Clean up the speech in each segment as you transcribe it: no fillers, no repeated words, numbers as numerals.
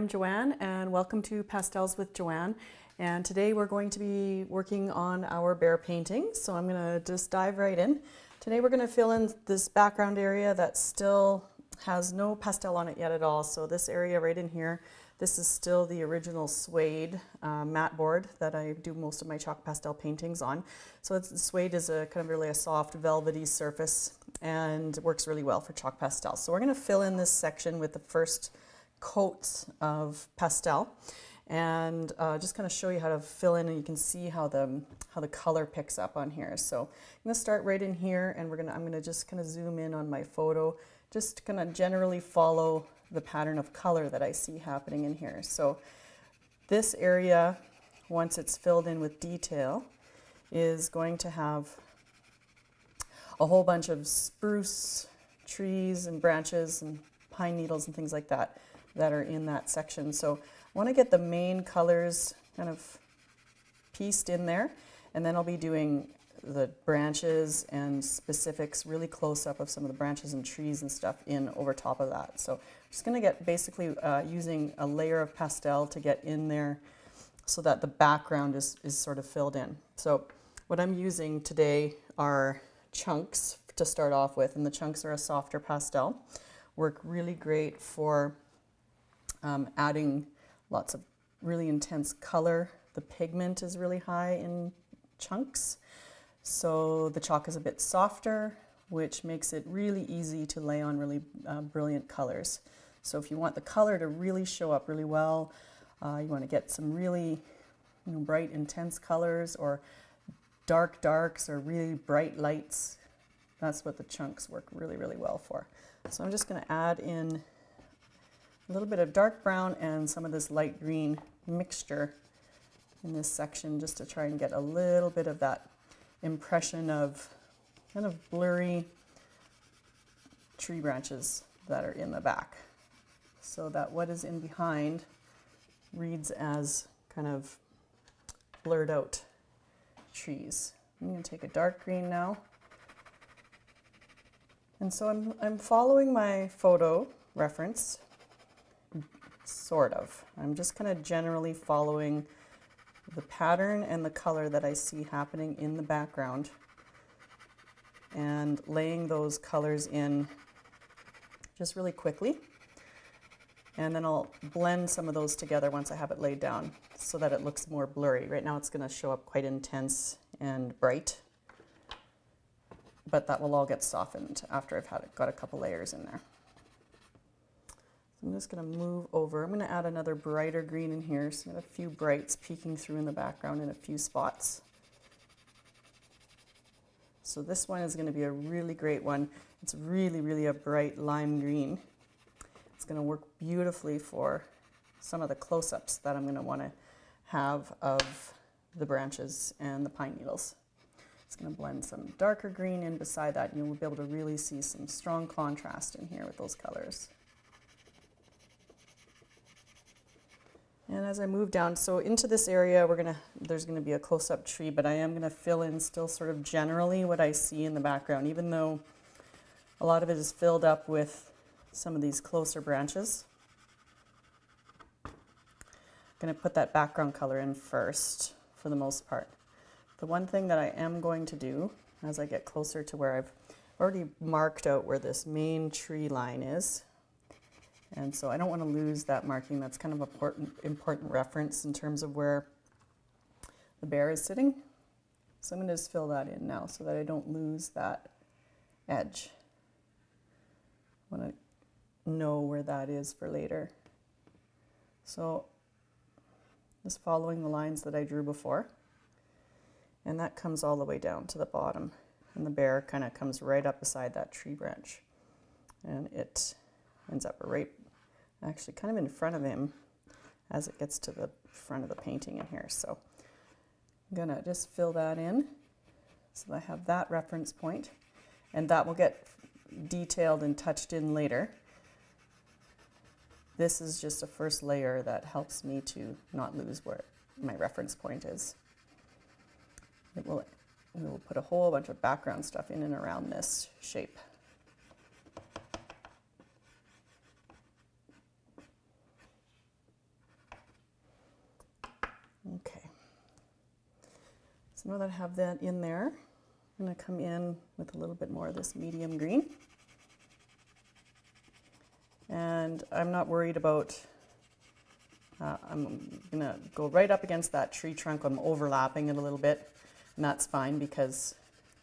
I'm Joanne and welcome to Pastels with Joanne. And today we're going to be working on our bear painting. So I'm going to just dive right in. Today we're going to fill in this background area that still has no pastel on it yet at all. So this area right in here, this is still the original suede mat board that I do most of my chalk pastel paintings on. So suede is a kind of really a soft velvety surface and works really well for chalk pastel. So we're going to fill in this section with the first coats of pastel and just kind of show you how to fill in, and you can see how the color picks up on here. So I'm going to start right in here, and I'm going to just kind of zoom in on my photo, just kind of generally follow the pattern of color that I see happening in here. So this area, once it's filled in with detail, is going to have a whole bunch of spruce trees and branches and pine needles and things like that that are in that section. So I want to get the main colors kind of pieced in there, and then I'll be doing the branches and specifics, really close up of some of the branches and trees and stuff in over top of that. So I'm just going to get basically using a layer of pastel to get in there so that the background is sort of filled in. So what I'm using today are chunks to start off with, and the chunks are a softer pastel. Work really great for adding lots of really intense color. The pigment is really high in chunks, so the chalk is a bit softer, which makes it really easy to lay on really brilliant colors. So if you want the color to really show up really well, you want to get some really bright, intense colors, or dark darks, or really bright lights. That's what the chunks work really, really well for. So I'm just going to add in a little bit of dark brown and some of this light green mixture in this section, just to try and get a little bit of that impression of kind of blurry tree branches that are in the back, so that what is in behind reads as kind of blurred out trees. I'm going to take a dark green now. And so I'm following my photo reference, sort of. I'm just kind of generally following the pattern and the color that I see happening in the background, and laying those colors in just really quickly. And then I'll blend some of those together once I have it laid down so that it looks more blurry. Right now it's going to show up quite intense and bright, but that will all get softened after I've got a couple layers in there. So I'm just going to move over. I'm going to add another brighter green in here, so I've got a few brights peeking through in the background in a few spots. So this one is going to be a really great one. It's really, really a bright lime green. It's going to work beautifully for some of the close-ups that I'm going to want to have of the branches and the pine needles. It's going to blend some darker green in beside that, and you'll be able to really see some strong contrast in here with those colors. And as I move down, so into this area, there's going to be a close-up tree, but I am going to fill in still sort of generally what I see in the background, even though a lot of it is filled up with some of these closer branches. I'm going to put that background color in first for the most part. The one thing that I am going to do as I get closer to where I've already marked out where this main tree line is, and so I don't want to lose that marking. That's kind of important reference in terms of where the bear is sitting. So I'm going to just fill that in now so that I don't lose that edge. I want to know where that is for later. So just following the lines that I drew before. And that comes all the way down to the bottom. And the bear kind of comes right up beside that tree branch. And it ends up right, actually kind of in front of him as it gets to the front of the painting in here. So I'm gonna just fill that in so that I have that reference point, and that will get detailed and touched in later. This is just a first layer that helps me to not lose where my reference point is. We will put a whole bunch of background stuff in and around this shape. Okay. So now that I have that in there, I'm going to come in with a little bit more of this medium green. And I'm not worried about, I'm going to go right up against that tree trunk. I'm overlapping it a little bit, and that's fine because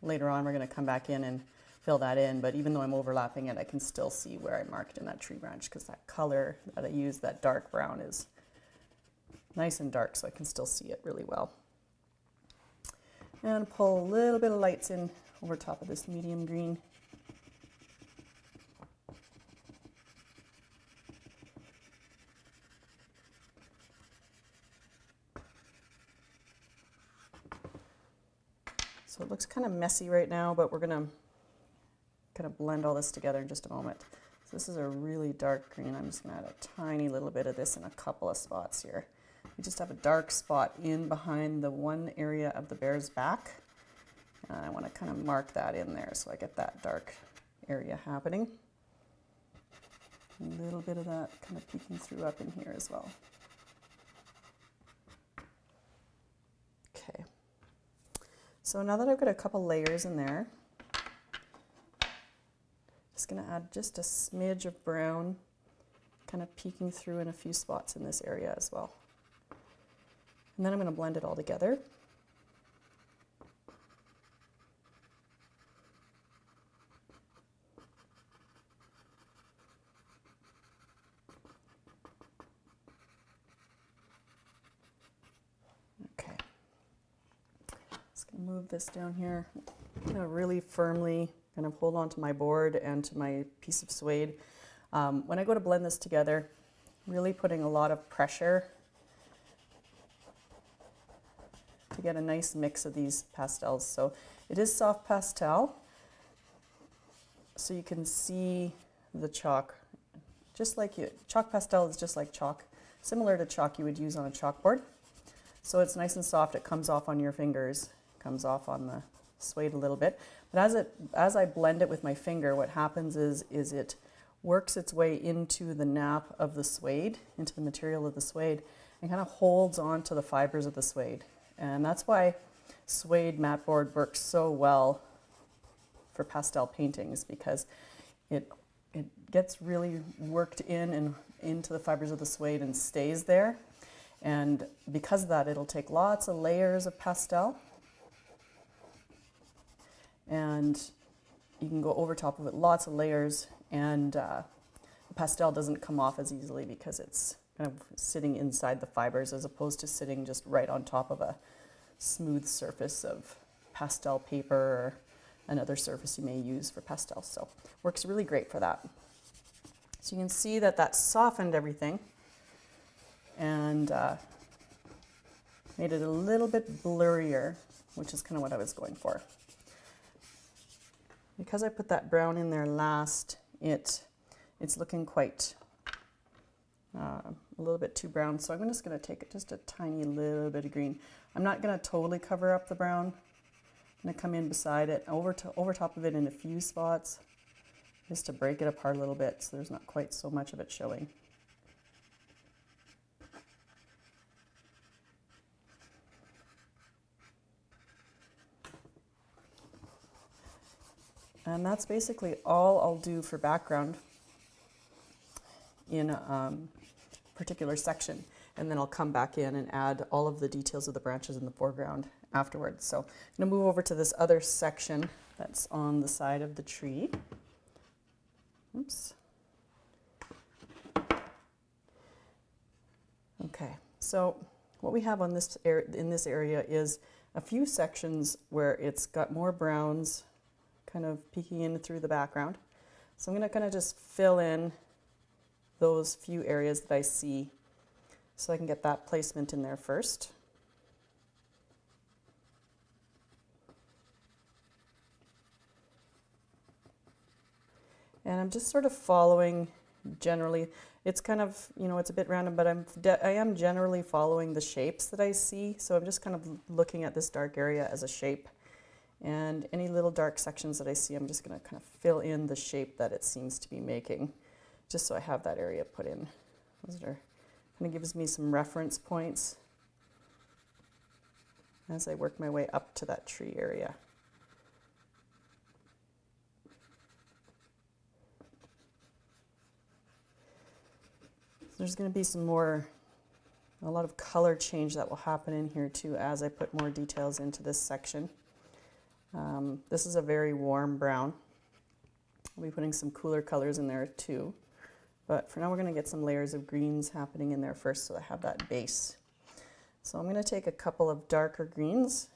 later on we're going to come back in and fill that in. But even though I'm overlapping it, I can still see where I marked in that tree branch because that color that I used, that dark brown, is nice and dark, so I can still see it really well. And pull a little bit of lights in over top of this medium green. So it looks kind of messy right now, but we're going to kind of blend all this together in just a moment. So this is a really dark green. I'm just going to add a tiny little bit of this in a couple of spots here. We just have a dark spot in behind the one area of the bear's back. And I want to kind of mark that in there so I get that dark area happening. A little bit of that kind of peeking through up in here as well. Okay. So now that I've got a couple layers in there, just going to add just a smidge of brown, kind of peeking through in a few spots in this area as well. And then I'm going to blend it all together. Okay. Just going to move this down here. I'm going to really firmly kind of hold on to my board and to my piece of suede. When I go to blend this together, really putting a lot of pressure to get a nice mix of these pastels. So it is soft pastel, so you can see the chalk. Just like chalk pastel is just like chalk, similar to chalk you would use on a chalkboard. So it's nice and soft, it comes off on your fingers, comes off on the suede a little bit. But as I blend it with my finger, what happens is it works its way into the nap of the suede, into the material of the suede, and kind of holds on to the fibers of the suede. And that's why suede mat board works so well for pastel paintings, because it gets really worked in and into the fibers of the suede and stays there. And because of that, it'll take lots of layers of pastel, and you can go over top of it, lots of layers, and the pastel doesn't come off as easily because it's kind of sitting inside the fibers as opposed to sitting just right on top of a smooth surface of pastel paper or another surface you may use for pastels. So works really great for that. So you can see that that softened everything and made it a little bit blurrier, which is kind of what I was going for. Because I put that brown in there last, it's looking quite a little bit too brown, so I'm just going to take just a tiny little bit of green. I'm not going to totally cover up the brown. I'm going to come in beside it, over top of it in a few spots, just to break it apart a little bit so there's not quite so much of it showing. And that's basically all I'll do for background in a particular section. And then I'll come back in and add all of the details of the branches in the foreground afterwards. So I'm going to move over to this other section that's on the side of the tree. Oops. Okay, so what we have on this in this area is a few sections where it's got more browns kind of peeking in through the background. So I'm going to kind of just fill in those few areas that I see so I can get that placement in there first. And I'm just sort of following generally. It's kind of, it's a bit random, but I am generally following the shapes that I see. So I'm just kind of looking at this dark area as a shape. And any little dark sections that I see, I'm just going to kind of fill in the shape that it seems to be making, just so I have that area put in. Those are, kind of gives me some reference points as I work my way up to that tree area. There's going to be a lot of color change that will happen in here too as I put more details into this section. This is a very warm brown. I'll be putting some cooler colors in there too. But for now we're going to get some layers of greens happening in there first so I have that base. So I'm going to take a couple of darker greens.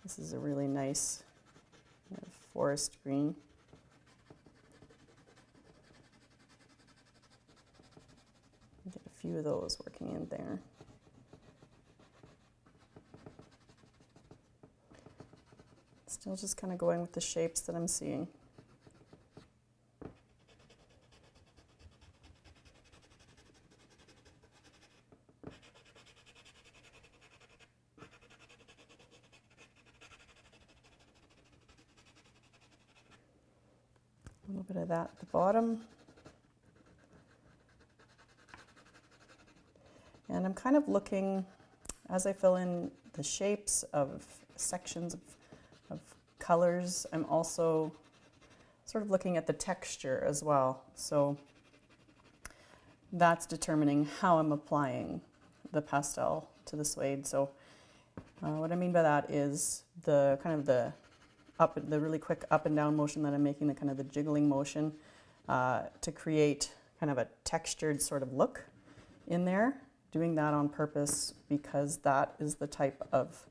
This is a really nice forest green. Get a few of those working in there. Still just kind of going with the shapes that I'm seeing. A little bit of that at the bottom. And I'm kind of looking, as I fill in the shapes of sections of colors, I'm also sort of looking at the texture as well. So that's determining how I'm applying the pastel to the suede. So what I mean by that is the really quick up and down motion that I'm making, the kind of the jiggling motion to create kind of a textured sort of look in there. Doing that on purpose because that is the type of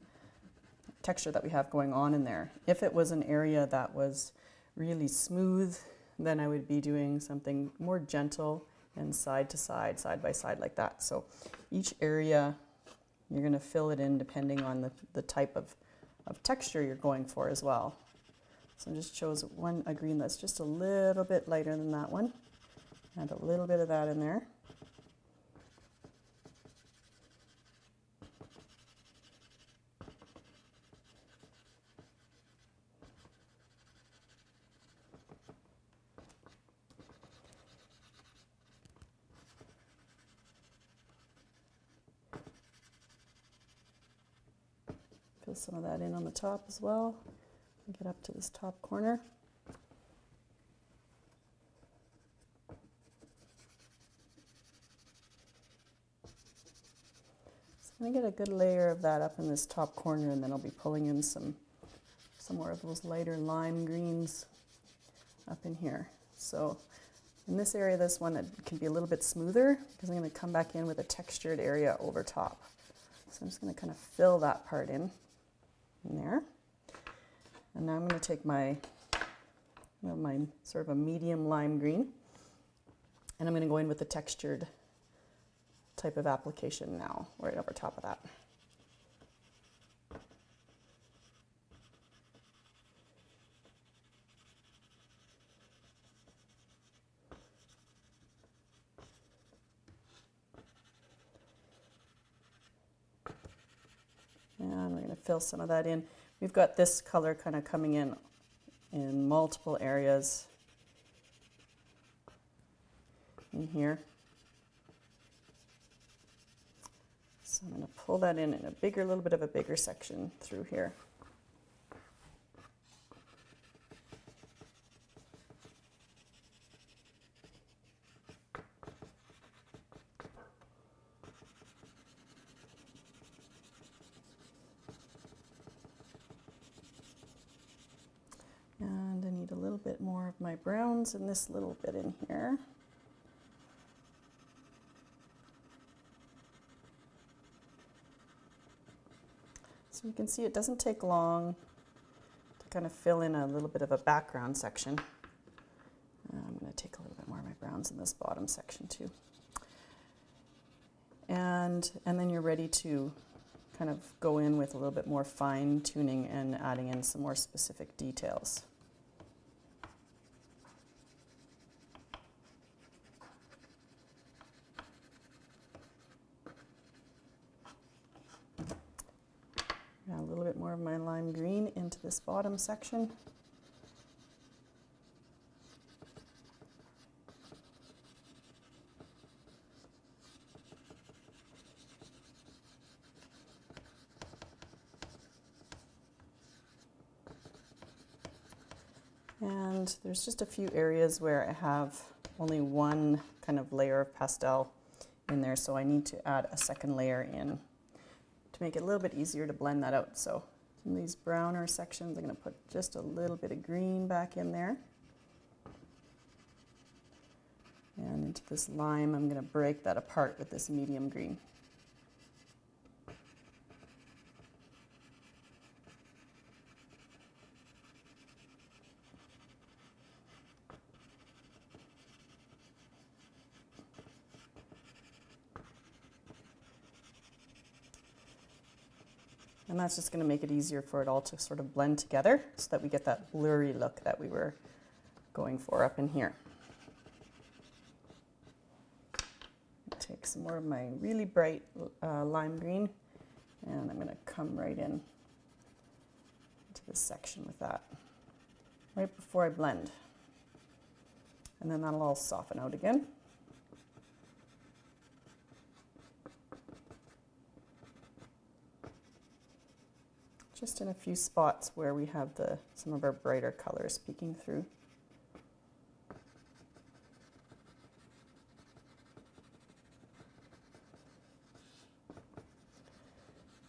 texture that we have going on in there. If it was an area that was really smooth, then I would be doing something more gentle and side to side, side by side like that. So each area you're going to fill it in depending on the type of texture you're going for as well. So I just chose a green that's just a little bit lighter than that one. Add a little bit of that in there. Fill some of that in on the top as well. Get up to this top corner. So I'm going to get a good layer of that up in this top corner, and then I'll be pulling in some more of those lighter lime greens up in here. So in this area, this one, it can be a little bit smoother because I'm going to come back in with a textured area over top. So I'm just going to kind of fill that part in there. And now I'm going to take my sort of a medium lime green, and I'm going to go in with the textured type of application now, right over top of that. And we're going to fill some of that in. We've got this color kind of coming in multiple areas in here. So I'm going to pull that in a little bit of a bigger section through here. And I need a little bit more of my browns in this little bit in here. So you can see it doesn't take long to kind of fill in a little bit of a background section. I'm going to take a little bit more of my browns in this bottom section too. And then you're ready to kind of go in with a little bit more fine tuning and adding in some more specific details. Add a little bit more of my lime green into this bottom section. And there's just a few areas where I have only one kind of layer of pastel in there, so I need to add a second layer in to make it a little bit easier to blend that out. So in these browner sections, I'm going to put just a little bit of green back in there. And into this lime, I'm going to break that apart with this medium green. And that's just going to make it easier for it all to sort of blend together so that we get that blurry look that we were going for up in here. Take some more of my really bright lime green, and I'm going to come right in to this section with that right before I blend. And then that'll all soften out again. Just in a few spots where we have some of our brighter colors peeking through.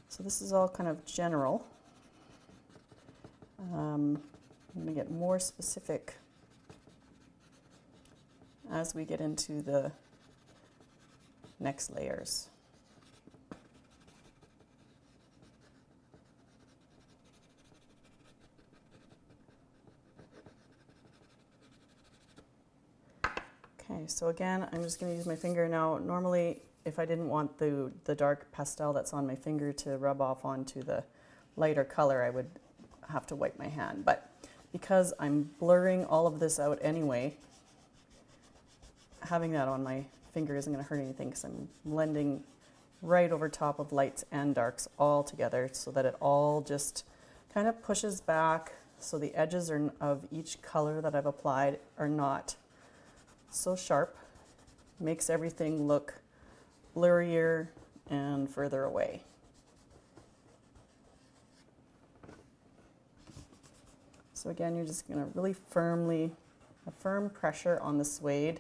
So this is all kind of general. I'm going to get more specific as we get into the next layers. Okay, so again, I'm just going to use my finger now. Normally, if I didn't want the dark pastel that's on my finger to rub off onto the lighter color, I would have to wipe my hand. But because I'm blurring all of this out anyway, having that on my finger isn't going to hurt anything because I'm blending right over top of lights and darks all together so that it all just kind of pushes back so the edges of each color that I've applied are not so sharp. Makes everything look blurrier and further away. So again, you're just going to really a firm pressure on the suede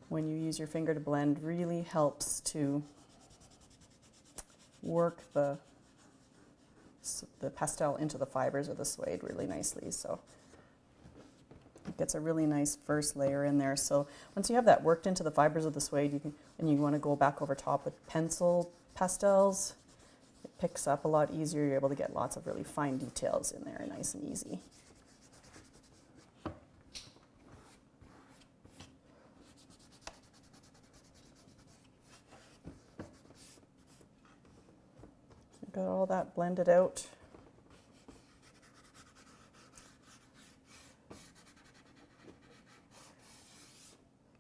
when you use your finger to blend really helps to work the pastel into the fibers of the suede really nicely. So it gets a really nice first layer in there. So once you have that worked into the fibers of the suede, and you want to go back over top with pencil pastels, it picks up a lot easier. You're able to get lots of really fine details in there, nice and easy. Got all that blended out.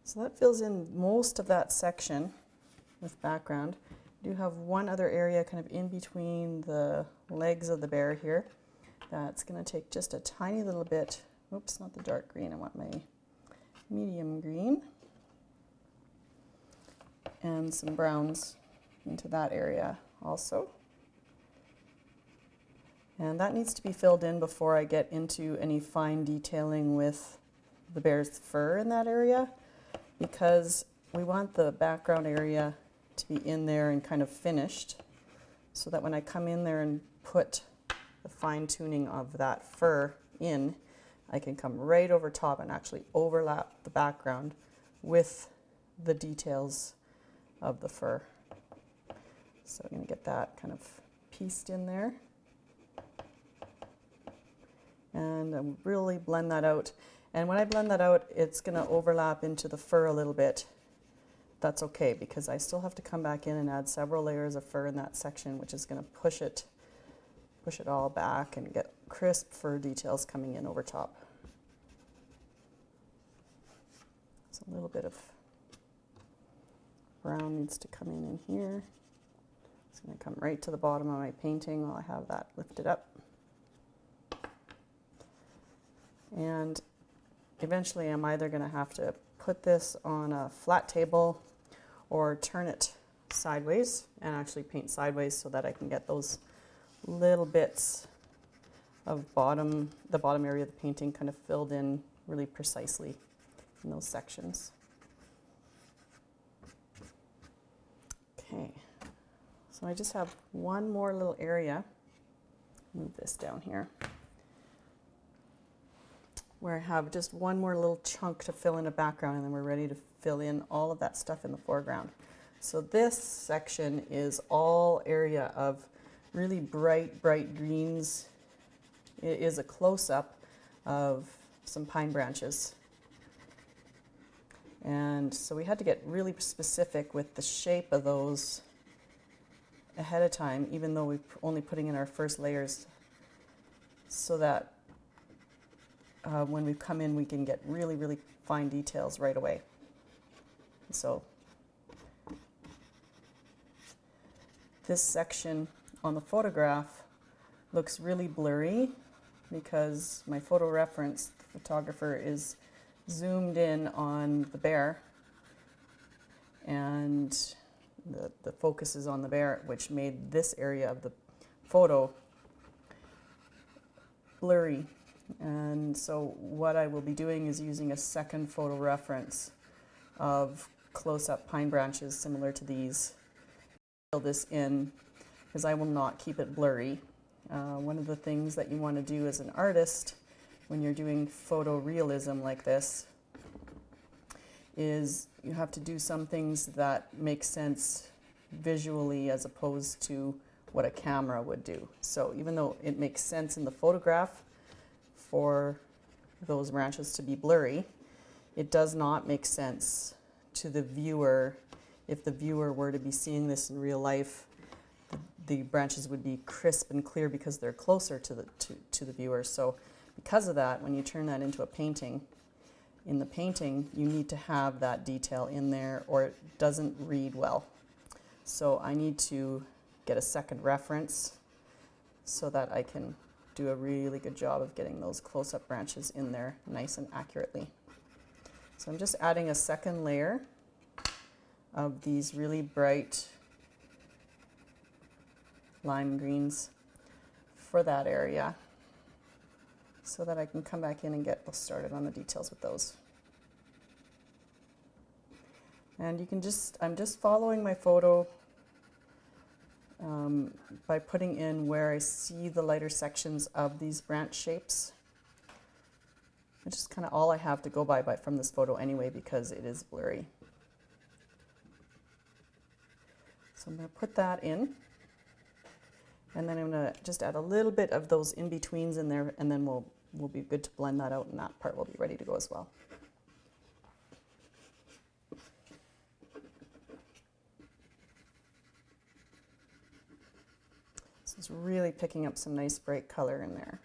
So that fills in most of that section with background. I do have one other area kind of in between the legs of the bear here that's going to take just a tiny little bit, oops, not the dark green, I want my medium green, and some browns into that area also. And that needs to be filled in before I get into any fine detailing with the bear's fur in that area, because we want the background area to be in there and kind of finished so that when I come in there and put the fine tuning of that fur in, I can come right over top and actually overlap the background with the details of the fur. So I'm going to get that kind of pieced in there. And really blend that out. And when I blend that out, it's going to overlap into the fur a little bit. That's okay, because I still have to come back in and add several layers of fur in that section, which is going to push it all back and get crisp fur details coming in over top. So a little bit of brown needs to come in here. It's going to come right to the bottom of my painting while I have that lifted up. And eventually I'm either going to have to put this on a flat table or turn it sideways and actually paint sideways so that I can get those little bits of the bottom area of the painting kind of filled in really precisely in those sections. Okay, so I just have one more little area, move this down here, where I have just one more little chunk to fill in a background, and then we're ready to fill in all of that stuff in the foreground. So this section is all area of really bright greens. It is a close-up of some pine branches. And so we had to get really specific with the shape of those ahead of time, even though we're only putting in our first layers, so that when we come in, we can get really fine details right away. So this section on the photograph looks really blurry because my photo reference, the photographer, is zoomed in on the bear, and the focus is on the bear, which made this area of the photo blurry. And so what I will be doing is using a second photo reference of close-up pine branches similar to these. Fill this in because I will not keep it blurry. One of the things that you want to do as an artist when you're doing photorealism like this is you have to do some things that make sense visually as opposed to what a camera would do. So even though it makes sense in the photograph for those branches to be blurry, it does not make sense to the viewer. If the viewer were to be seeing this in real life, the branches would be crisp and clear because they're closer to the viewer. So because of that, when you turn that into a painting, in the painting you need to have that detail in there or it doesn't read well. So I need to get a second reference so that I can do a really good job of getting those close-up branches in there nice and accurately. So I'm just adding a second layer of these really bright lime greens for that area so that I can come back in and get started on the details with those. And you can I'm just following my photo by putting in where I see the lighter sections of these branch shapes, which is kind of all I have to go by from this photo anyway because it is blurry. So I'm going to put that in, and then I'm going to just add a little bit of those in-betweens in there, and then we'll be good to blend that out, and that part will be ready to go as well. So it's really picking up some nice bright color in there.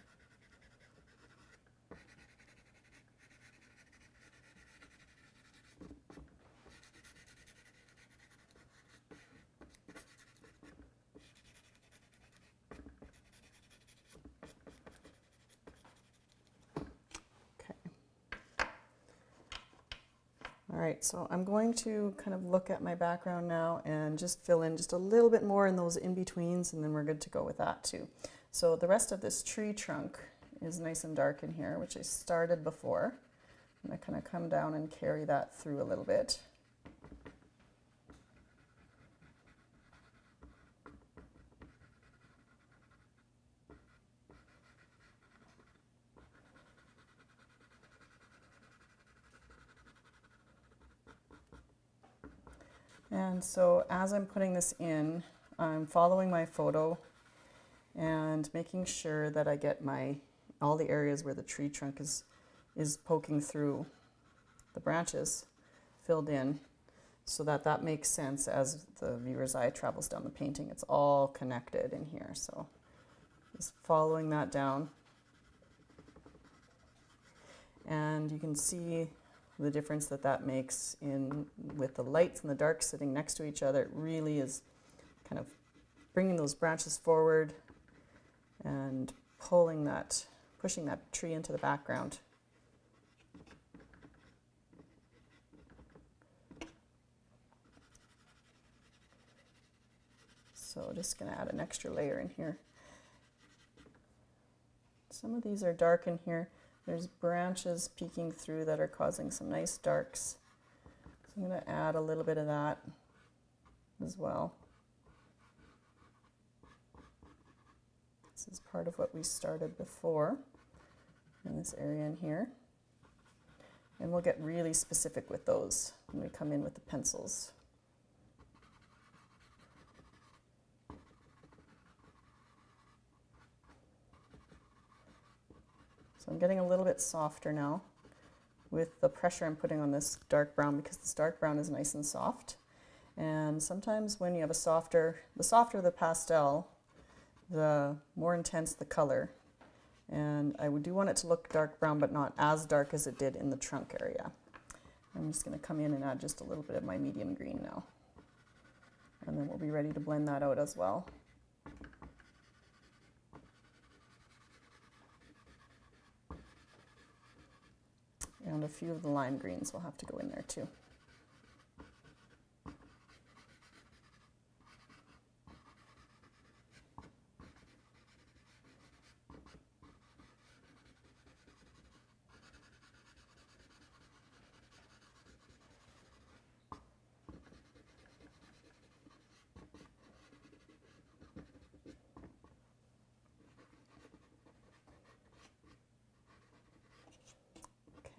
All right, so I'm going to kind of look at my background now and just fill in just a little bit more in those in-betweens, and then we're good to go with that too. So the rest of this tree trunk is nice and dark in here, which I started before. I'm going to kind of come down and carry that through a little bit. And so as I'm putting this in, I'm following my photo and making sure that I get all the areas where the tree trunk is poking through the branches filled in, so that makes sense as the viewer's eye travels down the painting. It's all connected in here. So just following that down. And you can see the difference that makes with the lights and the darks sitting next to each other. It really is kind of bringing those branches forward and pushing that tree into the background. So just going to add an extra layer in here. some of these are dark in here. There's branches peeking through that are causing some nice darks. So I'm going to add a little bit of that as well. This is part of what we started before in this area in here. And we'll get really specific with those when we come in with the pencils. So I'm getting a little bit softer now with the pressure I'm putting on this dark brown, because this dark brown is nice and soft. And sometimes when you have the softer the pastel, the more intense the color. And I do want it to look dark brown, but not as dark as it did in the trunk area. I'm just going to come in and add just a little bit of my medium green now. And then we'll be ready to blend that out as well. And a few of the lime greens will have to go in there too.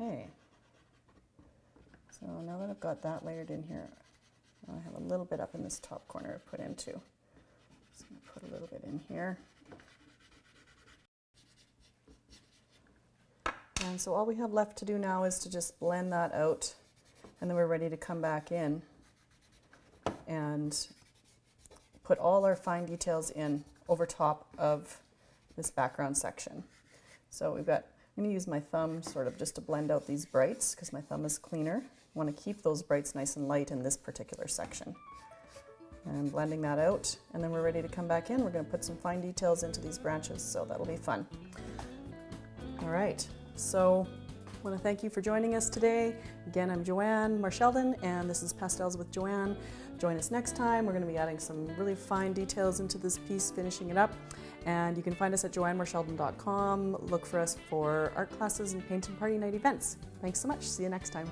Okay, so now that I've got that layered in here, I have a little bit up in this top corner to put into. So I'm going to put a little bit in here. And so all we have left to do now is to just blend that out, and then we're ready to come back in and put all our fine details in over top of this background section. So I'm going to use my thumb sort of just to blend out these brights, because my thumb is cleaner. I want to keep those brights nice and light in this particular section. And blending that out, and then we're ready to come back in. We're going to put some fine details into these branches, so that'll be fun. All right, so I want to thank you for joining us today. Again, I'm Joanne Marsheldon, and this is Pastels with Joanne. Join us next time. We're going to be adding some really fine details into this piece, finishing it up. And you can find us at joannemarsheldon.com. Look for us for art classes and paint and party night events. Thanks so much. See you next time.